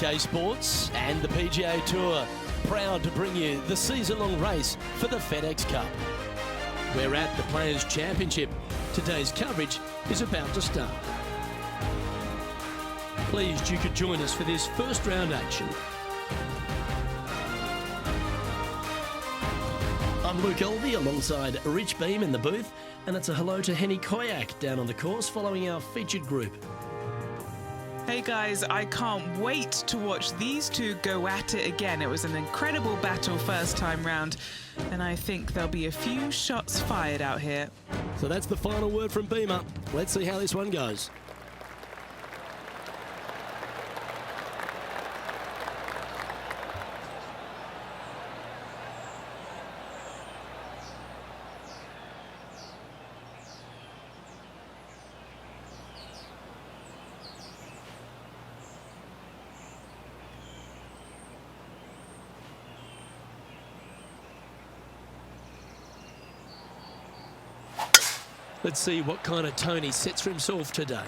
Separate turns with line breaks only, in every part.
UK Sports and the PGA Tour, proud to bring you the season-long race for the FedEx Cup. We're at the Players' Championship. Today's coverage is about to start. Pleased you could join us for this first round action. I'm Luke Elvey alongside Rich Beam in the booth, and it's a hello to Henny Koyak down on the course following our featured group.
Hey guys, I can't wait to watch these two go at it again. It was an incredible battle first time round, and I think there'll be a few shots fired out here.
So that's the final word from Beamer. Let's see how this one goes. Let's see what kind of tone he sets for himself today.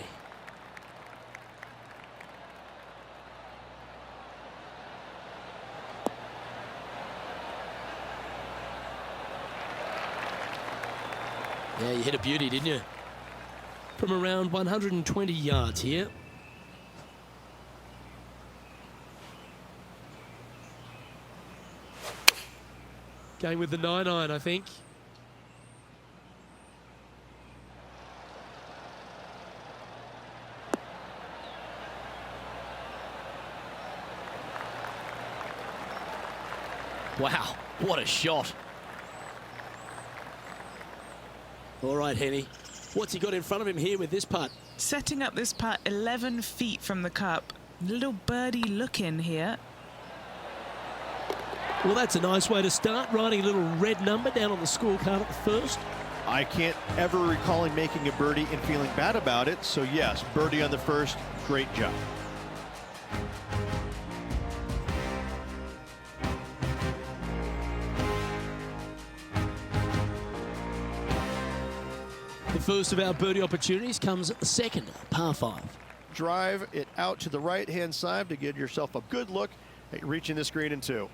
Yeah, you hit a beauty, didn't you? From around 120 yards here. Going with the 9-iron, I think. Wow, what a shot. All right, Henny. What's he got in front of him here with this putt?
Setting up this putt 11 feet from the cup. Little birdie look in here.
Well, that's a nice way to start, writing a little red number down on the scorecard at the first.
I can't ever recall him making a birdie and feeling bad about it. So yes, birdie on the first, great job.
The first of our birdie opportunities comes second, par 5.
Drive it out to the right-hand side to give yourself a good look at reaching this green in 2.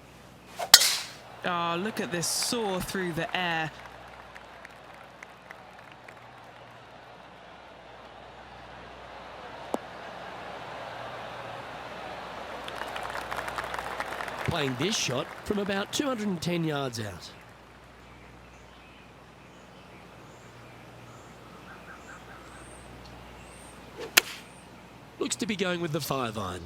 Oh, look at this soar through the air.
Playing this shot from about 210 yards out. Looks to be going with the 5-iron.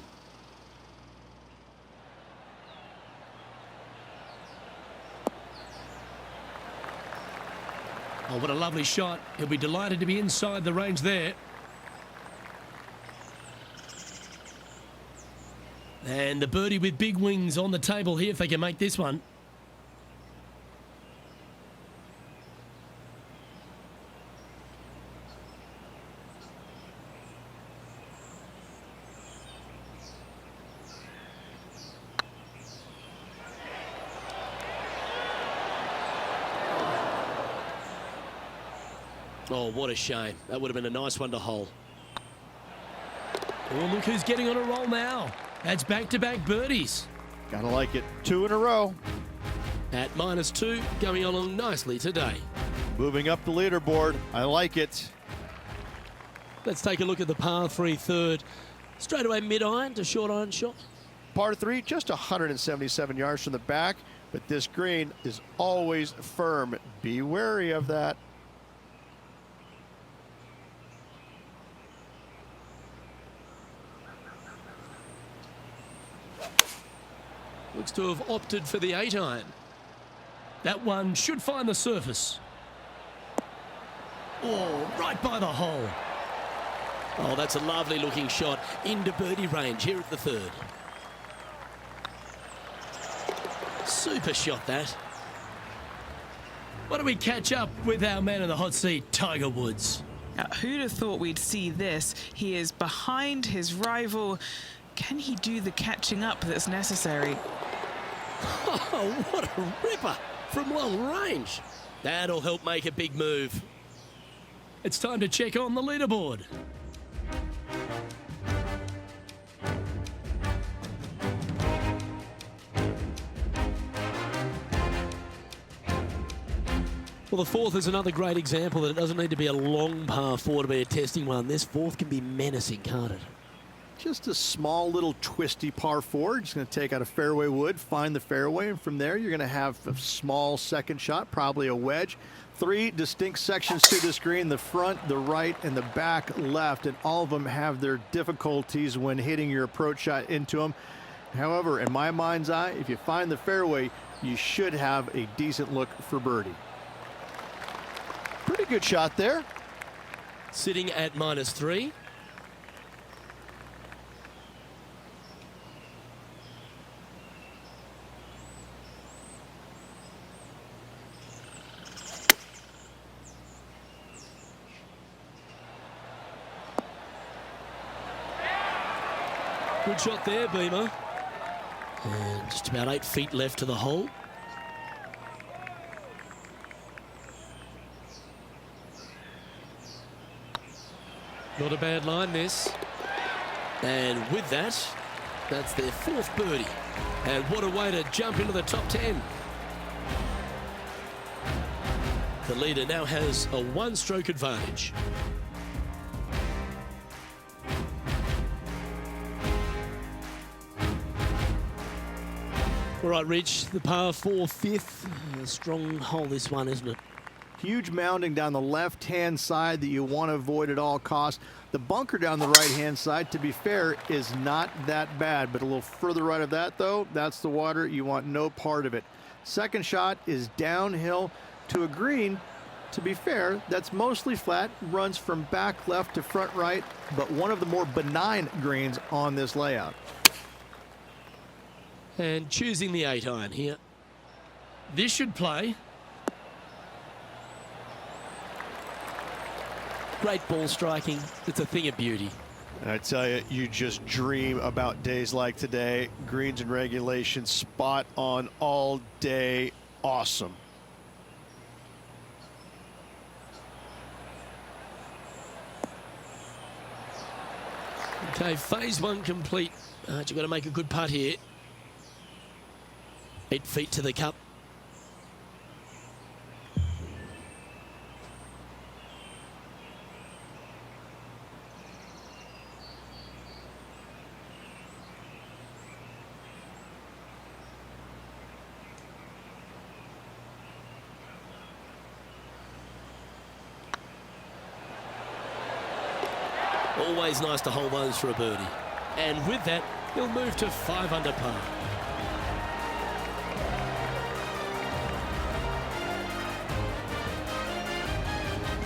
Oh, what a lovely shot. He'll be delighted to be inside the range there. And the birdie with big wings on the table here if they can make this one. Oh, what a shame. That would have been a nice one to hole. Oh, look who's getting on a roll now. That's back-to-back birdies.
Gotta like it. 2 in a row.
At -2, going along nicely today.
Moving up the leaderboard. I like it.
Let's take a look at the par 3 third. Straight away mid-iron to short-iron shot.
Par 3, just 177 yards from the back, but this green is always firm. Be wary of that.
Looks to have opted for the 8-iron. That one should find the surface. Oh, right by the hole. Oh, that's a lovely looking shot into birdie range here at the third. Super shot, that. Why don't we catch up with our man in the hot seat, Tiger Woods?
Who'd have thought we'd see this? He is behind his rival. Can he do the catching up that's necessary?
Oh, what a ripper from long range. That'll help make a big move. It's time to check on the leaderboard. Well, the fourth is another great example that it doesn't need to be a long par 4 to be a testing one. This fourth can be menacing, can't it?
Just a small little twisty par 4. Just going to take out a fairway wood, find the fairway, and from there you're going to have a small second shot, probably a wedge. 3 distinct sections to this green: the front, the right, and the back left, and all of them have their difficulties when hitting your approach shot into them. However, in my mind's eye, if you find the fairway, you should have a decent look for birdie. Pretty good shot there.
Sitting at -3. Good shot there, Beamer. And just about 8 feet left to the hole. Not a bad line, this. And with that, that's their 4th birdie. And what a way to jump into the top 10. The leader now has a 1-stroke advantage. All right, Rich, the par 4 5th. A strong hole, this one, isn't it?
Huge mounding down the left-hand side that you want to avoid at all costs. The bunker down the right-hand side, to be fair, is not that bad, but a little further right of that, though, that's the water. You want no part of it. Second shot is downhill to a green. To be fair, that's mostly flat, runs from back left to front right, but one of the more benign greens on this layout.
And choosing the 8-iron here. This should play. Great ball striking. It's a thing of beauty.
And I tell you, you just dream about days like today. Greens and regulation, spot on all day. Awesome.
Okay, phase 1 complete. You've got to make a good putt here. 8 feet to the cup. Always nice to hold those for a birdie. And with that, he'll move to 5 under par.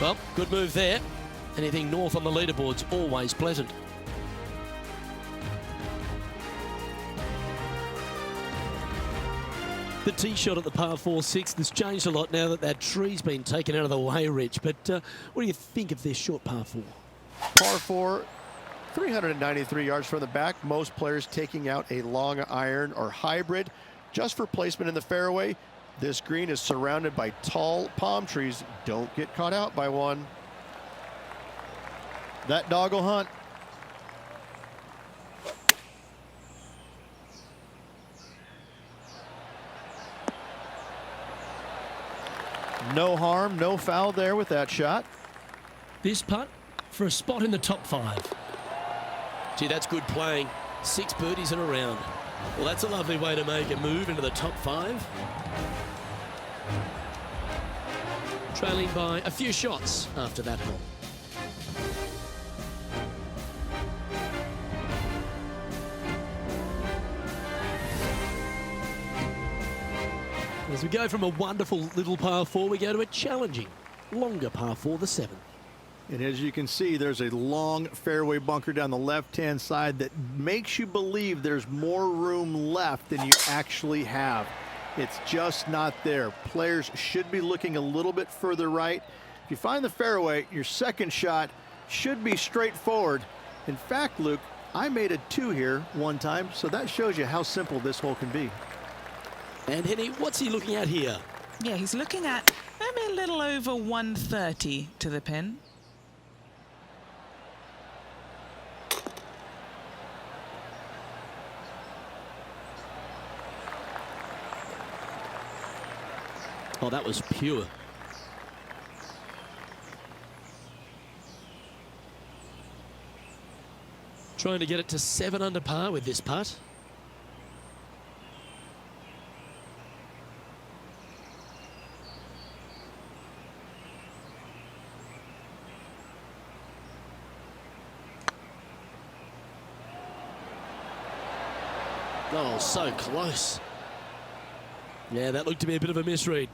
Well, good move there. Anything north on the leaderboard's always pleasant. The tee shot at the par 4 6 has changed a lot now that that tree's been taken out of the way, Rich. But what do you think of this short par 4?
Par 4, 393 yards from the back. Most players taking out a long iron or hybrid just for placement in the fairway. This green is surrounded by tall palm trees. Don't get caught out by one. That dog will hunt. No harm, no foul there with that shot.
This putt for a spot in the top 5. Gee, that's good playing. 6 birdies in a round. Well, that's a lovely way to make a move into the top 5. Trailing by a few shots after that hole. As we go from a wonderful little par 4, we go to a challenging, longer par 4, the 7th.
And as you can see, there's a long fairway bunker down the left-hand side that makes you believe there's more room left than you actually have. It's just not there. Players should be looking a little bit further right. If you find the fairway, your second shot should be straightforward. In fact, Luke, I made a 2 here one time, so that shows you how simple this hole can be.
And Henny, what's he looking at here?
Yeah, he's looking at maybe a little over 130 to the pin.
Oh, that was pure. Trying to get it to 7 under par with this putt. Oh, so close. Yeah, that looked to be a bit of a misread.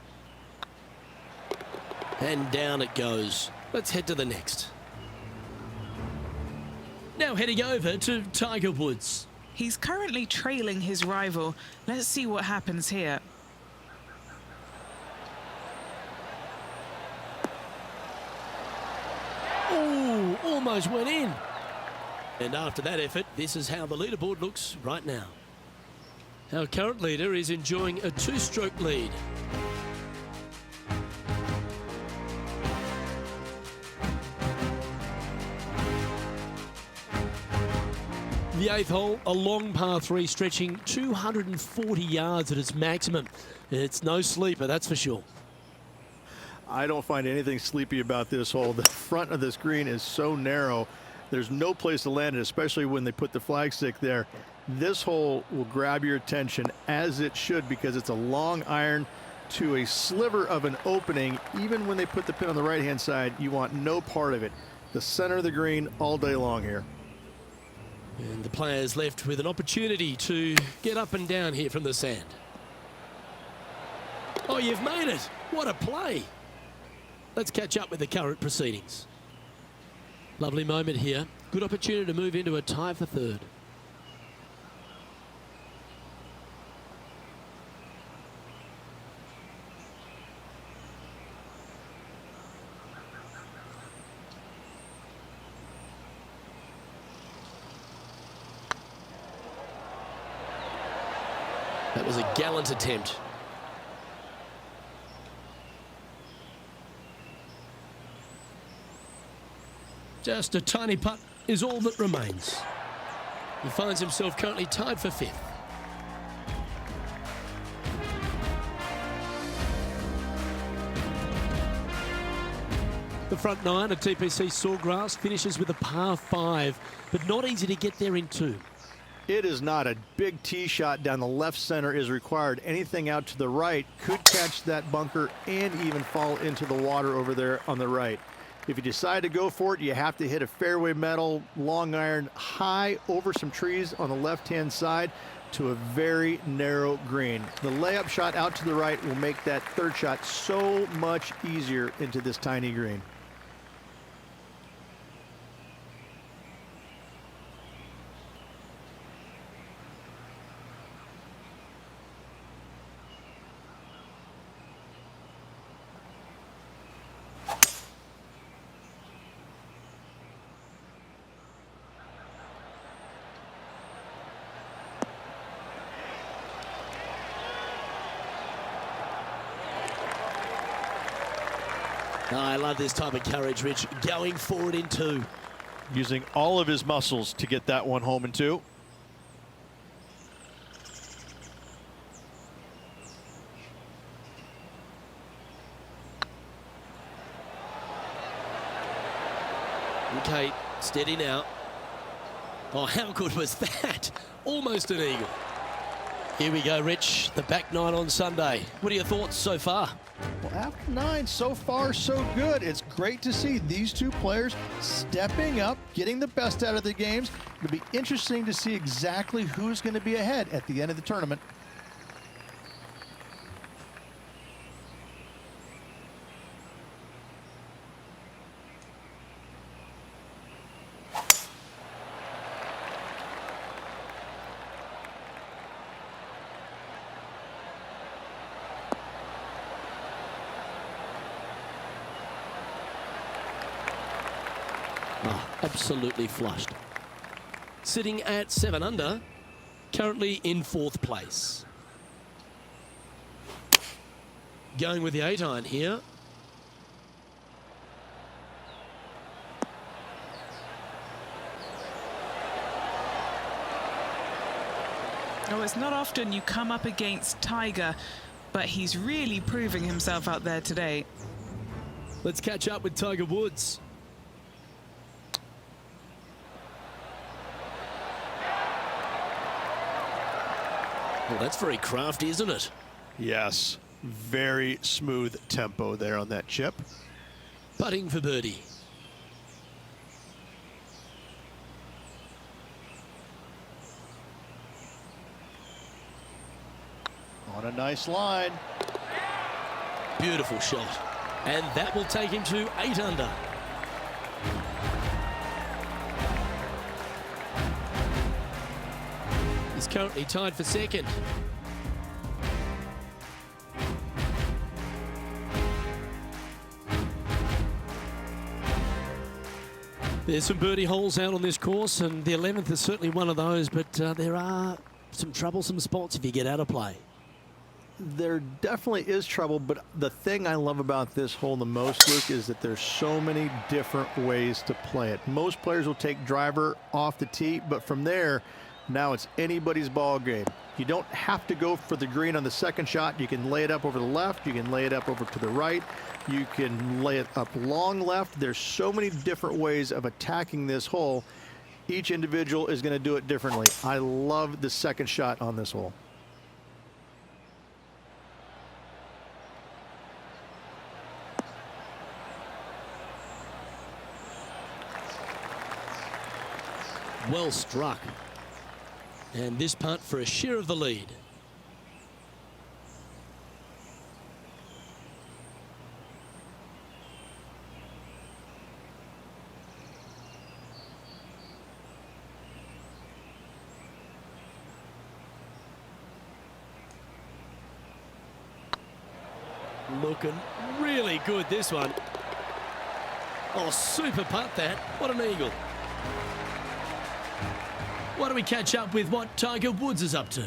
And down it goes. Let's head to the next. Now heading over to Tiger Woods.
He's currently trailing his rival. Let's see what happens here.
Oh, almost went in. And after that effort, this is how the leaderboard looks right now. Our current leader is enjoying a 2-stroke lead. The 8th hole, a long par 3 stretching 240 yards at its maximum. It's no sleeper, that's for sure.
I don't find anything sleepy about this hole. The front of this green is so narrow. There's no place to land it, especially when they put the flagstick there. This hole will grab your attention, as it should, because it's a long iron to a sliver of an opening. Even when they put the pin on the right-hand side, you want no part of it. The center of the green all day long here.
And the players left with an opportunity to get up and down here from the sand. Oh, you've made it. What a play. Let's catch up with the current proceedings. Lovely moment here. Good opportunity to move into a tie for third. That was a gallant attempt. Just a tiny putt is all that remains. He finds himself currently tied for 5th. The front 9 at TPC Sawgrass finishes with a par 5, but not easy to get there in 2.
It is not. A big tee shot down the left center is required. Anything out to the right could catch that bunker and even fall into the water over there on the right. If you decide to go for it, you have to hit a fairway metal long iron high over some trees on the left-hand side to a very narrow green. The layup shot out to the right will make that third shot so much easier into this tiny green.
Oh, I love this type of courage, Rich. Going forward in 2.
Using all of his muscles to get that one home in 2.
Okay, steady now. Oh, how good was that? Almost an eagle. Here we go, Rich. The back 9 on Sunday. What are your thoughts so far?
Well, after 9, so far so good. It's great to see these two players stepping up, getting the best out of the games. It'll be interesting to see exactly who's going to be ahead at the end of the tournament.
Oh, absolutely flushed. Sitting at 7 under, currently in 4th place. Going with the 8 iron here.
Oh, it's not often you come up against Tiger, but he's really proving himself out there today.
Let's catch up with Tiger Woods. Well, that's very crafty, isn't it?
Yes, very smooth tempo there on that chip.
Putting for birdie.
On a nice line.
Beautiful shot. And that will take him to 8 under. He's currently tied for second. There's some birdie holes out on this course, and the 11th is certainly one of those, but there are some troublesome spots if you get out of play.
There definitely is trouble, but the thing I love about this hole the most, Luke, is that there's so many different ways to play it. Most players will take driver off the tee, but from there, now it's anybody's ball game. You don't have to go for the green on the second shot. You can lay it up over the left. You can lay it up over to the right. You can lay it up long left. There's so many different ways of attacking this hole. Each individual is going to do it differently. I love the second shot on this hole.
Well struck. And this putt for a share of the lead. Looking really good, this one. Oh, super putt that. What an eagle. Why don't we catch up with what Tiger Woods is up to?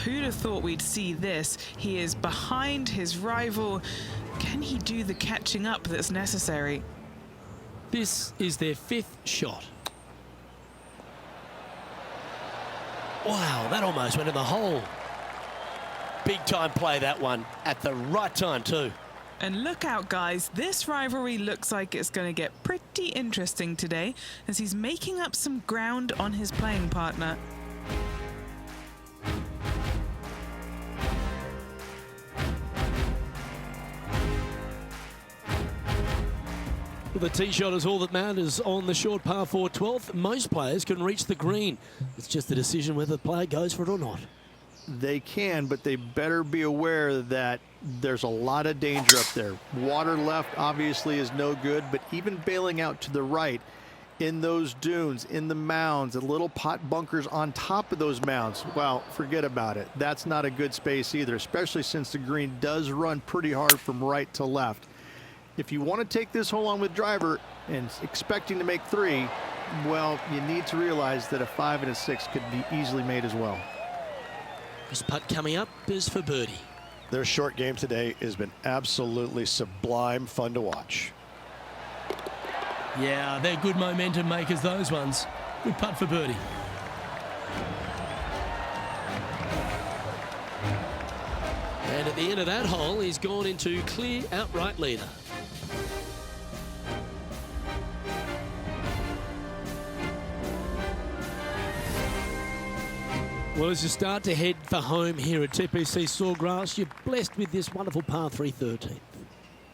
Who'd have thought we'd see this? He is behind his rival. Can he do the catching up that's necessary?
This is their 5th shot. Wow, that almost went in the hole. Big time play, that one, at the right time too.
And look out, guys, this rivalry looks like it's going to get pretty interesting today as he's making up some ground on his playing partner.
Well, the tee shot is all that matters on the short par 4 12th. Most players can reach the green. It's just a decision whether the player goes for it or not.
They can, but they better be aware that there's a lot of danger up there. Water left obviously is no good, but even bailing out to the right in those dunes, in the mounds, the little pot bunkers on top of those mounds, well, forget about it. That's not a good space either, especially since the green does run pretty hard from right to left. If you want to take this hole on with driver and expecting to make 3, well, you need to realize that a 5 and a 6 could be easily made as well.
This putt coming up is for birdie.
Their short game today has been absolutely sublime fun to watch.
Yeah, they're good momentum makers, those ones. Good putt for birdie. And at the end of that hole, he's gone into clear outright leader. Well, as you start to head for home here at TPC Sawgrass, you're blessed with this wonderful par 3 13th.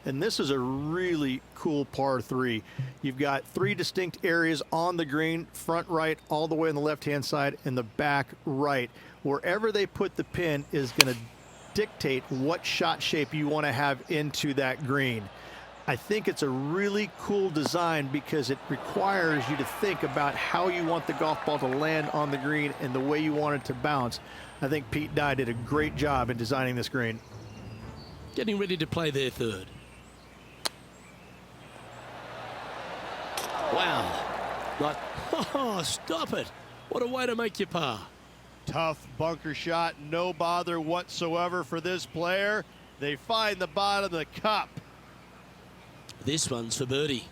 And this is a really cool par 3. You've got 3 distinct areas on the green, front right, all the way on the left-hand side, and the back right. Wherever they put the pin is going to dictate what shot shape you want to have into that green. I think it's a really cool design because it requires you to think about how you want the golf ball to land on the green and the way you want it to bounce. I think Pete Dye did a great job in designing this green.
Getting ready to play their 3rd. Wow. Like, oh, stop it. What a way to make your par.
Tough bunker shot, no bother whatsoever for this player. They find the bottom of the cup.
This one's for birdie.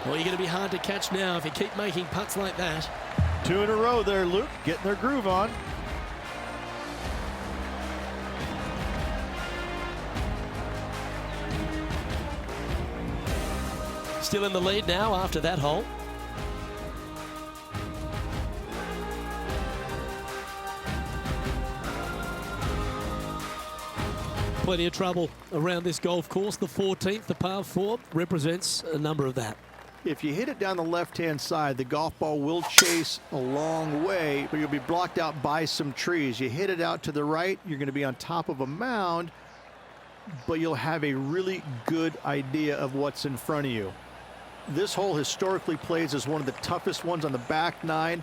Well, you're going to be hard to catch now if you keep making putts like that.
2 in a row there, Luke, getting their groove on.
Still in the lead now after that hole. Plenty of trouble around this golf course. The 14th, the par 4, represents a number of that.
If you hit it down the left-hand side, the golf ball will chase a long way, but you'll be blocked out by some trees. You hit it out to the right, you're going to be on top of a mound, but you'll have a really good idea of what's in front of you. This hole historically plays as one of the toughest ones on the back nine,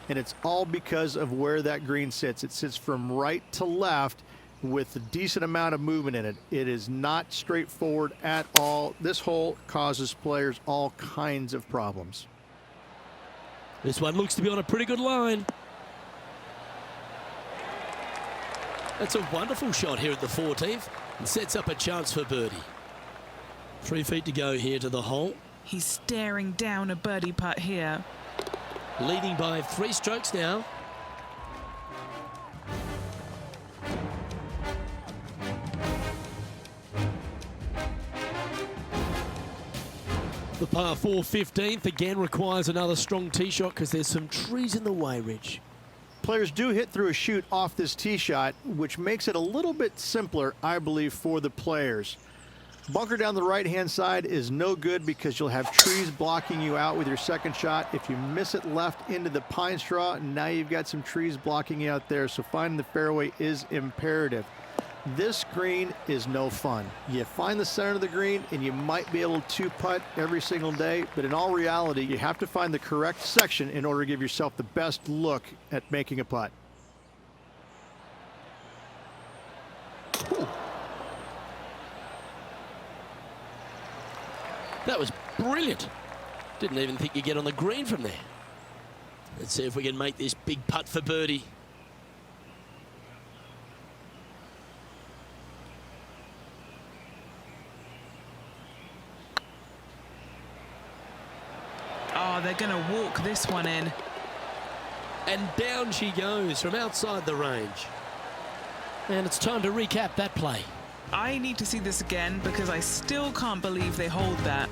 and it's all because of where that green sits. It sits from right to left with a decent amount of movement in it. It is not straightforward at all. This hole causes players all kinds of problems.
This one looks to be on a pretty good line. That's a wonderful shot here at the 14th and sets up a chance for birdie. 3 feet to go here to the hole.
He's staring down a birdie putt here.
Leading by 3 strokes now. The par 4 15th again requires another strong tee shot because there's some trees in the way, Rich.
Players do hit through a chute off this tee shot, which makes it a little bit simpler, I believe, for the players. Bunker down the right-hand side is no good because you'll have trees blocking you out with your second shot. If you miss it left into the pine straw, now you've got some trees blocking you out there, so finding the fairway is imperative. This green is no fun. You find the center of the green and you might be able to putt every single day, but in all reality, you have to find the correct section in order to give yourself the best look at making a putt.
Ooh. That was brilliant. Didn't even think you'd get on the green from there. Let's see if we can make this big putt for birdie.
Oh, they're going to walk this one in.
And down she goes from outside the range. And it's time to recap that play.
I need to see this again because I still can't believe they hold that.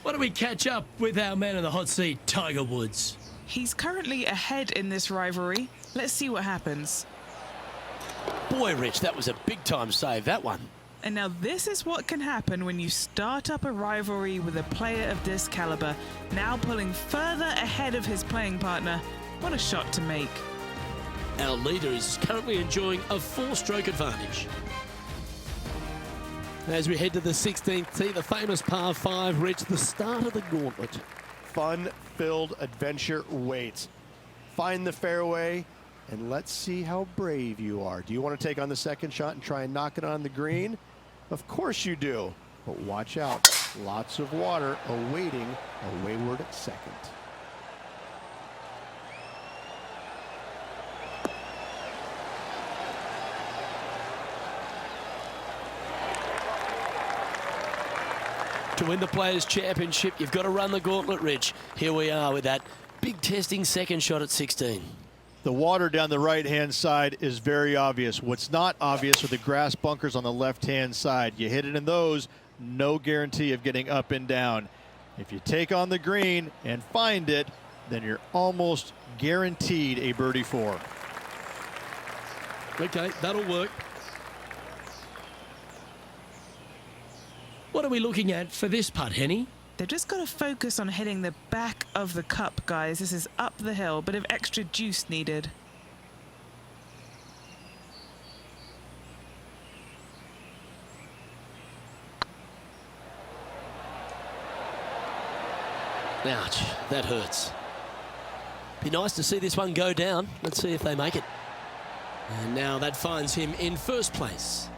Why don't we catch up with our man in the hot seat, Tiger Woods?
He's currently ahead in this rivalry. Let's see what happens.
Boy, Rich, that was a big-time save, that one.
And now this is what can happen when you start up a rivalry with a player of this caliber, now pulling further ahead of his playing partner. What a shot to make.
Our leader is currently enjoying a 4-stroke advantage. As we head to the 16th tee, the famous par 5, Rich, the start of the gauntlet.
Fun-filled adventure waits. Find the fairway, and let's see how brave you are. Do you want to take on the second shot and try and knock it on the green? Of course you do, but watch out. Lots of water awaiting a wayward second.
To win the Players' Championship, you've got to run the gauntlet, Rich. Here we are with that big testing second shot at 16.
The water down the right-hand side is very obvious. What's not obvious are the grass bunkers on the left-hand side. You hit it in those, no guarantee of getting up and down. If you take on the green and find it, then you're almost guaranteed a birdie 4.
Okay, that'll work. What are we looking at for this putt, Henny?
They've just got to focus on hitting the back of the cup, guys. This is up the hill, bit of extra juice needed.
Ouch, that hurts. Be nice to see this one go down. Let's see if they make it. And now that finds him in first place.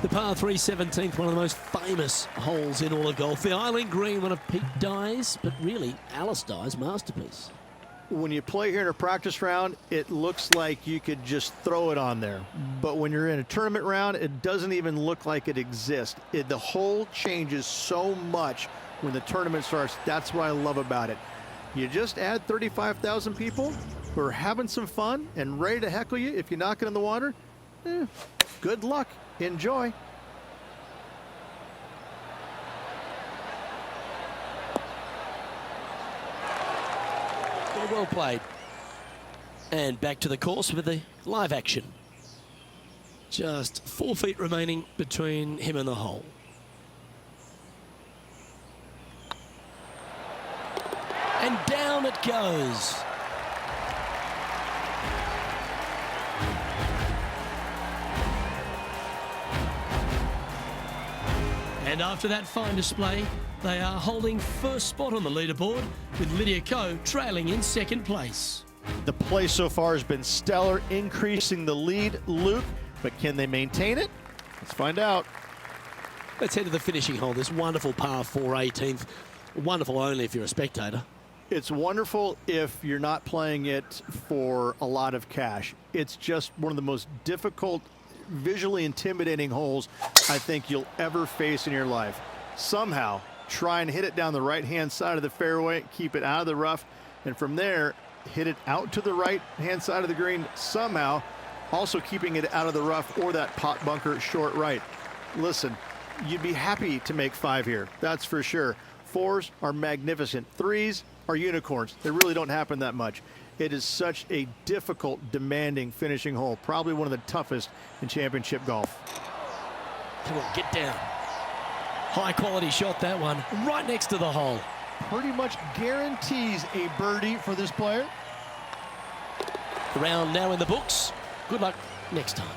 The par 3 17th, one of the most famous holes in all of golf. The Island Green, one of Pete Dye's, but really Alice Dye's masterpiece.
When you play here in a practice round, it looks like you could just throw it on there. But when you're in a tournament round, it doesn't even look like it exists. The hole changes so much when the tournament starts. That's what I love about it. You just add 35,000 people who are having some fun and ready to heckle you if you knock it in the water. Good luck. Enjoy.
Well played. And back to the course with the live action. Just 4 feet remaining between him and the hole. And down it goes. And after that fine display, they are holding first spot on the leaderboard, with Lydia Ko trailing in second place.
The play so far has been stellar, increasing the lead, Luke, but can they maintain it? Let's find out.
Let's head to the finishing hole. This wonderful par 4 18th. Wonderful only if you're a spectator.
It's wonderful if you're not playing it for a lot of cash. It's just one of the most difficult, visually intimidating holes I think you'll ever face in your life. Somehow, try and hit it down the right-hand side of the fairway, keep it out of the rough, and from there, hit it out to the right-hand side of the green somehow, also keeping it out of the rough or that pot bunker short right. Listen, you'd be happy to make 5 here, that's for sure. 4s are magnificent. 3s are unicorns. They really don't happen that much. It is such a difficult, demanding finishing hole, probably one of the toughest in championship golf.
Come on, get down. High quality shot, that one, right next to the hole.
Pretty much guarantees a birdie for this player.
The round now in the books. Good luck next time.